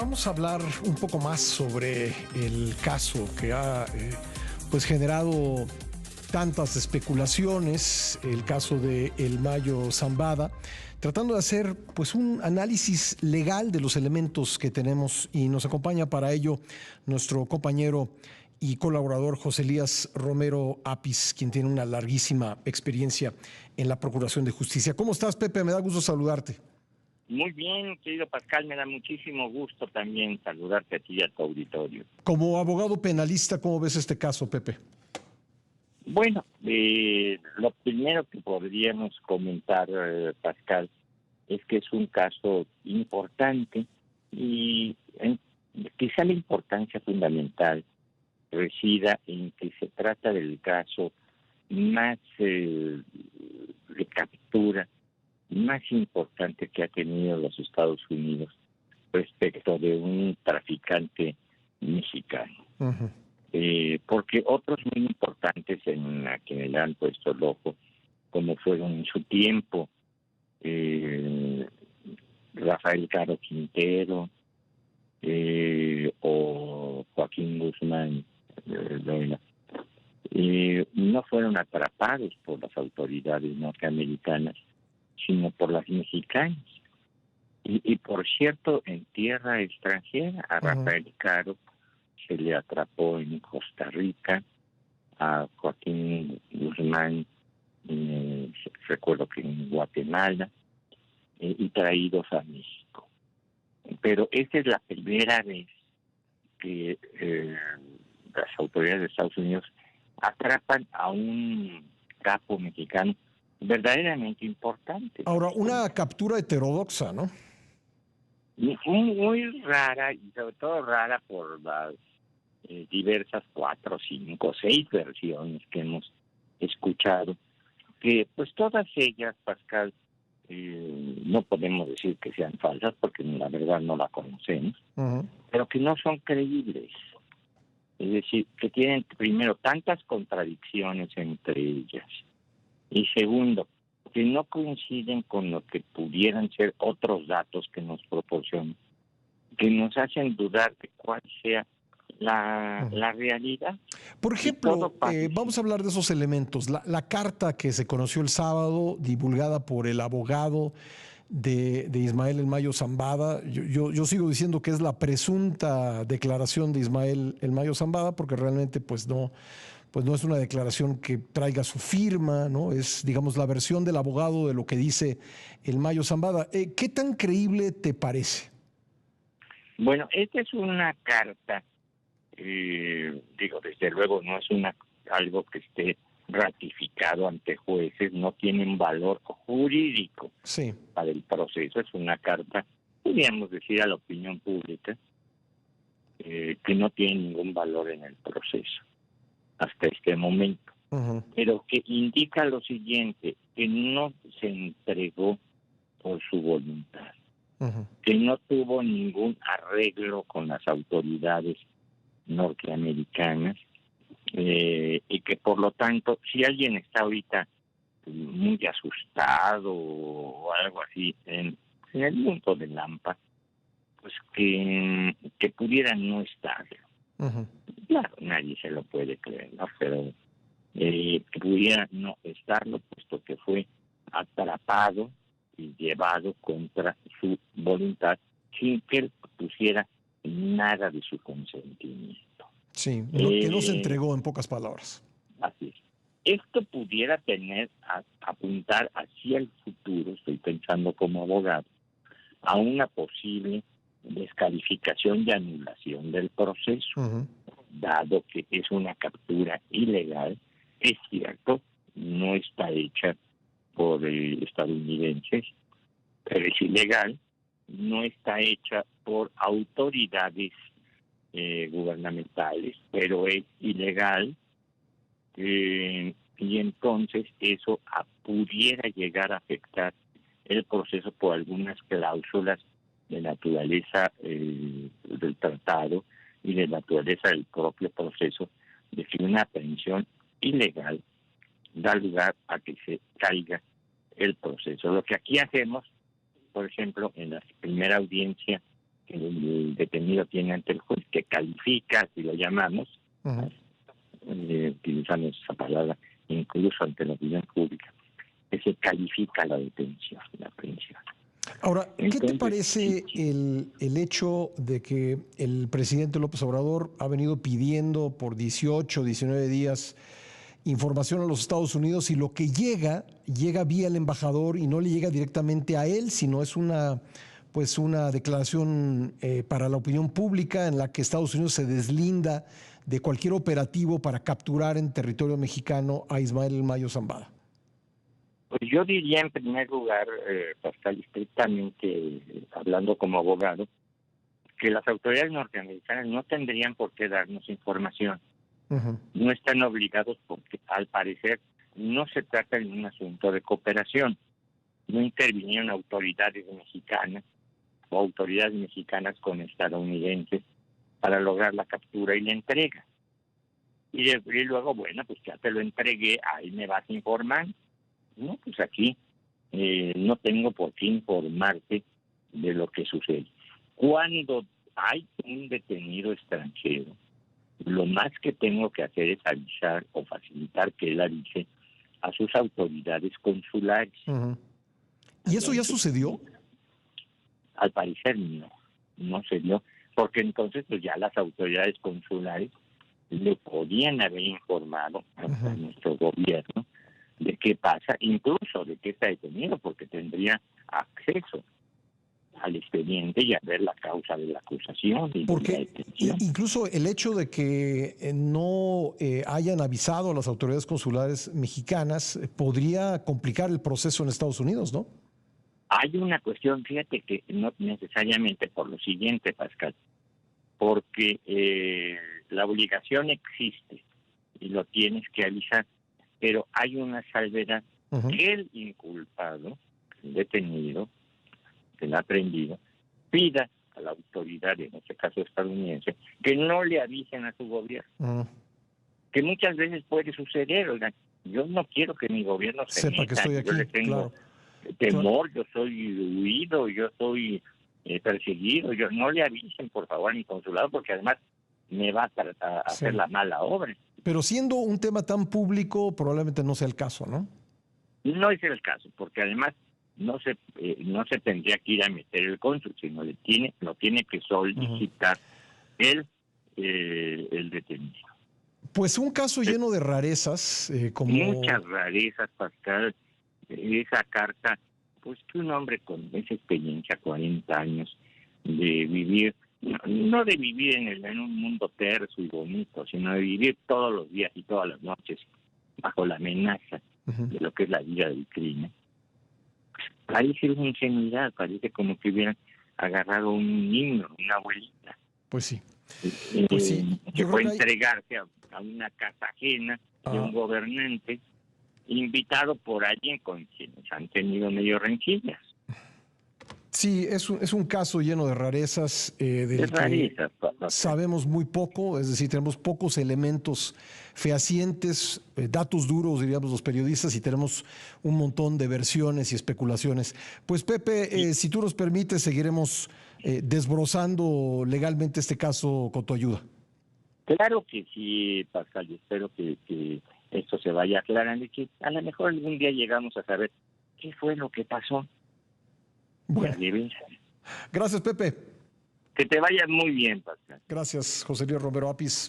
Vamos a hablar un poco más sobre el caso que ha pues generado tantas especulaciones, el caso de El Mayo Zambada, tratando de hacer pues un análisis legal de los elementos que tenemos, y nos acompaña para ello nuestro compañero y colaborador José Elías Romero Apis, quien tiene una larguísima experiencia en la Procuración de Justicia. ¿Cómo estás, Pepe? Me da gusto saludarte. Muy bien, querido Pascal, me da muchísimo gusto también saludarte a ti y a tu auditorio. Como abogado penalista, ¿cómo ves este caso, Pepe? Bueno, lo primero que podríamos comentar, Pascal, es que es un caso importante y quizá la importancia fundamental resida en que se trata del caso más de captura, más importante que ha tenido los Estados Unidos respecto de un traficante mexicano. Uh-huh. Porque otros muy importantes en la que le han puesto el ojo, como fueron en su tiempo Rafael Caro Quintero o Joaquín Guzmán Loera, no fueron atrapados por las autoridades norteamericanas, sino por las mexicanas. Y por cierto, en tierra extranjera, a Rafael Caro se le atrapó en Costa Rica, a Joaquín Guzmán, recuerdo que en Guatemala, y traídos a México. Pero esta es la primera vez que las autoridades de Estados Unidos atrapan a un capo mexicano verdaderamente importante. Ahora, una captura heterodoxa, ¿no? Muy rara, y sobre todo rara por las diversas 4, 5, 6 versiones que hemos escuchado, que pues todas ellas, Pascal, no podemos decir que sean falsas porque la verdad no la conocemos, pero que no son creíbles. Es decir, que tienen primero tantas contradicciones entre ellas, y segundo, que no coinciden con lo que pudieran ser otros datos que nos proporcionan, que nos hacen dudar de cuál sea la realidad. Por ejemplo, vamos a hablar de esos elementos. La carta que se conoció el sábado, divulgada por el abogado de Ismael El Mayo Zambada, yo sigo diciendo que es la presunta declaración de Ismael El Mayo Zambada, porque realmente pues no es una declaración que traiga su firma, ¿no? Es, digamos, la versión del abogado de lo que dice El Mayo Zambada. ¿Qué tan creíble te parece? Bueno, esta es una carta, desde luego no es algo que esté ratificado ante jueces, no tiene un valor jurídico para el proceso, es una carta, podríamos decir, a la opinión pública, que no tiene ningún valor en el proceso hasta este momento, pero que indica lo siguiente, que no se entregó por su voluntad, que no tuvo ningún arreglo con las autoridades norteamericanas, y que por lo tanto, si alguien está ahorita muy asustado o algo así en el mundo del Lampa, pues que pudiera no estarlo. Claro, nadie se lo puede creer, ¿no? Pero que pudiera no estarlo, puesto que fue atrapado y llevado contra su voluntad, sin que él pusiera nada de su consentimiento. Sí, que no se entregó, en pocas palabras. Así es. Esto pudiera apuntar hacia el futuro, estoy pensando como abogado, a una posible descalificación y anulación del proceso, dado que es una captura ilegal. Es cierto, no está hecha por estadounidenses, pero es ilegal, no está hecha por autoridades gubernamentales, pero es ilegal, y entonces eso pudiera llegar a afectar el proceso por algunas cláusulas de naturaleza del tratado y de naturaleza del propio proceso, de que una aprehensión ilegal da lugar a que se caiga el proceso. Lo que aquí hacemos, por ejemplo, en la primera audiencia el detenido tiene ante el juez, que califica, si lo llamamos, utilizamos esa palabra, incluso ante la opinión pública, que se califica la detención, la aprehensión. Ahora, ¿qué te parece el hecho de que el presidente López Obrador ha venido pidiendo por 18, 19 días información a los Estados Unidos y lo que llega vía el embajador y no le llega directamente a él, sino es una declaración para la opinión pública en la que Estados Unidos se deslinda de cualquier operativo para capturar en territorio mexicano a Ismael El Mayo Zambada? Pues yo diría en primer lugar, Pascal, estrictamente hablando como abogado, que las autoridades norteamericanas no tendrían por qué darnos información. No están obligados porque al parecer no se trata de un asunto de cooperación. No intervinieron autoridades mexicanas o autoridades mexicanas con estadounidenses para lograr la captura y la entrega. Y luego, bueno, pues ya te lo entregué, ahí me vas a informar. No, pues aquí no tengo por qué informarte de lo que sucede. Cuando hay un detenido extranjero, lo más que tengo que hacer es avisar o facilitar que él avise a sus autoridades consulares. ¿Y eso ya sucedió? Al parecer no se dio, porque entonces pues ya las autoridades consulares le podían haber informado a nuestro gobierno de qué pasa, incluso de qué está detenido, porque tendría acceso al expediente y a ver la causa de la acusación y porque de la detención. Incluso el hecho de que no hayan avisado a las autoridades consulares mexicanas podría complicar el proceso en Estados Unidos, ¿no? Hay una cuestión, fíjate que no necesariamente por lo siguiente, Pascal, porque la obligación existe y lo tienes que avisar, pero hay una salvedad. El inculpado, el detenido, el aprendido, pida a la autoridad, en este caso estadounidense, que no le avisen a su gobierno. Que muchas veces puede suceder, oigan, yo no quiero que mi gobierno se sepa meta, que estoy aquí, yo le tengo temor, yo soy huido, yo soy perseguido, yo no le avisen por favor a mi consulado porque además me va a hacer la mala obra. Pero siendo un tema tan público, probablemente no sea el caso, ¿no? No es el caso, porque además no se tendría que ir a meter el cónsul, sino lo tiene que solicitar el detenido. Pues un caso lleno de rarezas, como muchas rarezas, Pascal. Esa carta, pues que un hombre con esa experiencia, 40 años, de vivir, no de vivir en un mundo terso y bonito, sino de vivir todos los días y todas las noches bajo la amenaza de lo que es la vida del crimen. Pues parece una ingenuidad, parece como que hubieran agarrado un niño, una abuelita. Pues sí. Que fue entregarse a una casa ajena de un gobernante invitado por alguien con quienes han tenido medio rencillas. Sí, es un caso lleno de rarezas, del que sabemos muy poco, es decir, tenemos pocos elementos fehacientes, datos duros, diríamos los periodistas, y tenemos un montón de versiones y especulaciones. Pues Pepe, si tú nos permites, seguiremos desbrozando legalmente este caso con tu ayuda. Claro que sí, Pascal, yo espero que esto se vaya aclarando y que a lo mejor algún día llegamos a saber qué fue lo que pasó. Bueno, gracias, Pepe. Que te vaya muy bien, Pascal. Gracias, José Luis Romero Apis.